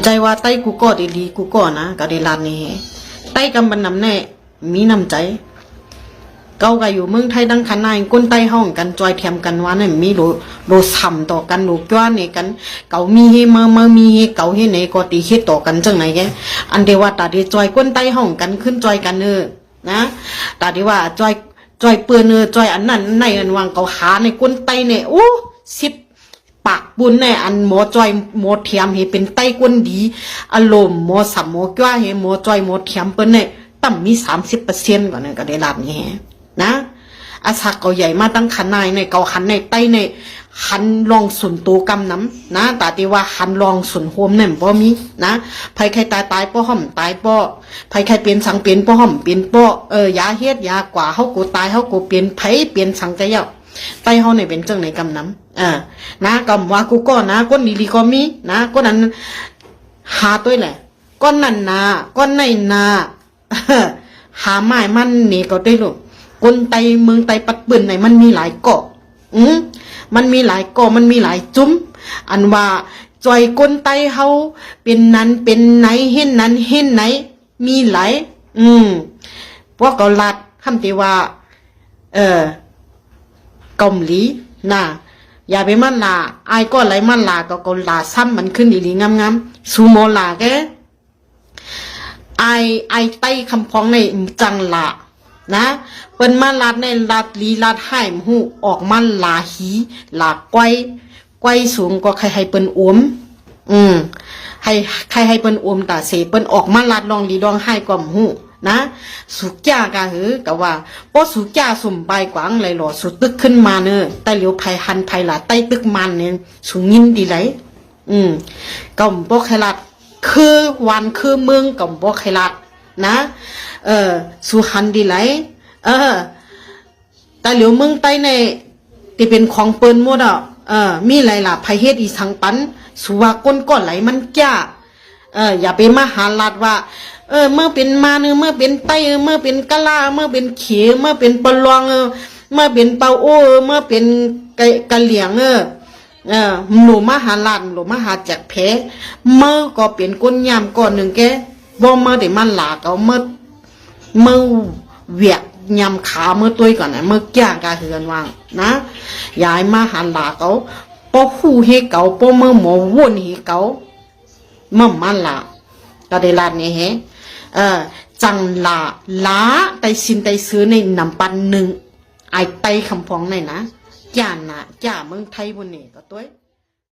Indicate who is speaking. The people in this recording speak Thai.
Speaker 1: ใจว่าไต้กูก็ดีกูก็นะก็ได้ลานนี้ไต้กำบันนำแน่มีน้ำใจเก่าก็อยู่เมืองไทยดังขนาดก้นไต้ห้องกันจอยเทียมกันว่าเนี่ยมีโลซ้ำต่อกันโลจ้วนเนี่ยกันเก่ามีเฮมามีเฮเก่าเฮไหนก็ตีเฮต่อกันจังไหนแกอันเดียวว่าตาเดียจอยก้นไต้ห้องกันขึ้นจอยกันนะตาเดียวว่าจอยเปื้อนจอยอันนั้นในอันวางเก่าหาในก้นไต้เนี่ยโอ้สิบปากบุญในอันหมอจอยหมอเทียมเฮเป็นไต้ก้นดีอารมณ์หมอสัมหมอจ้าเฮหมอจอยหมอเทียมเปิ้นเนี่ยต่ำมี30%ก่อนเนี่ยก็ได้รับนี่นะอาศักเก่าใหญ่มาตั้งขันในเก่าขันในไต้ในขันลองสุนตูกำน้ำนะแต่ที่ว่าขันลองสุนโฮมเนี่ยบ่มีนะภัยใครตายป้อห่อมตายป้อภัยใครเปลี่ยนสังเปลี่ยนป้อห่อมเปลี่ยนป้อยาเฮ็ดยากว่าเฮากูตายเฮากูเปลี่ยนไผเปลี่ยนสังใจเยาไต้เฮาเนี่ยเป็นจังไหนกำน้ำนะกำว่ากูก็นะก้นดีๆก็มีนะก้นนั้นหาตัวแหละก้นนั่นนาก้นในนาหาไม้มันนี่ก็ได้ลูกคนไตเมืองไตปัดปืนไหนมันมีหลายเกาะมันมีหลายเกาะมันมีหลายจุ้มอันว่าจอยคนไตเฮาเป็นนั้นเป็นไหนเห็นนั้นเห็นไหนมีหลายพวกเกาลัดคำที่ว่าเกาหลีน่ะอย่าไปมันลาไอ้ก็ไหลมันลาก็เกาลาซ้ำมันขึ้นดีๆงามๆซูโมลาแกไอไต้คำพ้องในจังละนะเปิ้นมาลาดในลาดลีลาดให้มหูออกมาลาหีลาก้อยสูงก็ใครให้เปิ้นอมให้ใครให้เปิ้นอมตาเสเปิ้นออกมาลาดลองลีลองให้กว่าหูนะสุก้ากะหือก็ว่าป้อสุก้าสุ่มใบกวางไหลหล่อสุตึกขึ้นมาเนอแต่เหลียวไผหันไผละใต้ตึกมันเนี่ยสูงยินดีไหลก็บ่ใครลัดคือวันคือเมืองกับบ่ใครลัดนะสุหันดีไหลแต่เหลียวเมืองใต้ในที่เป็นของเปิ้นหมดมีหลายล่ะไผเฮ็ดอีสังปันสุว่าก้นก้อนไหลมันแก่อย่าไปมาหาลัดว่าเมื่อเป็นมาเมื่อเป็นไต้เมื่อเป็นกะลาเมื่อเป็นเขเมื่อเป็นปลองเมื่อเป็นเปาโอเมื่อเป็นกะเหลียงหนูมาหาลานหนูมาหาแจกแพ้เมื่อก็เปลี่ยนก้นยามก่อนหนึ่งแกบ่เมื่อได้มันหลาเขาเมื่อเวียกยำขาเมื่อตัวก่อนนะเมื่อแก่กาเหือนวางนะยายมาหาหลาเขาป้อคู่เฮเก่าป้อเมื่อหมอวุ่นเฮเก่าเมื่อมันหลาก็ได้ลานนี้เฮจังลาไตสินไตซื้อในนำปันหนึ่งไอไตคำพ้องในนะจ่าเมืองไทยบนนี่ก็ตัว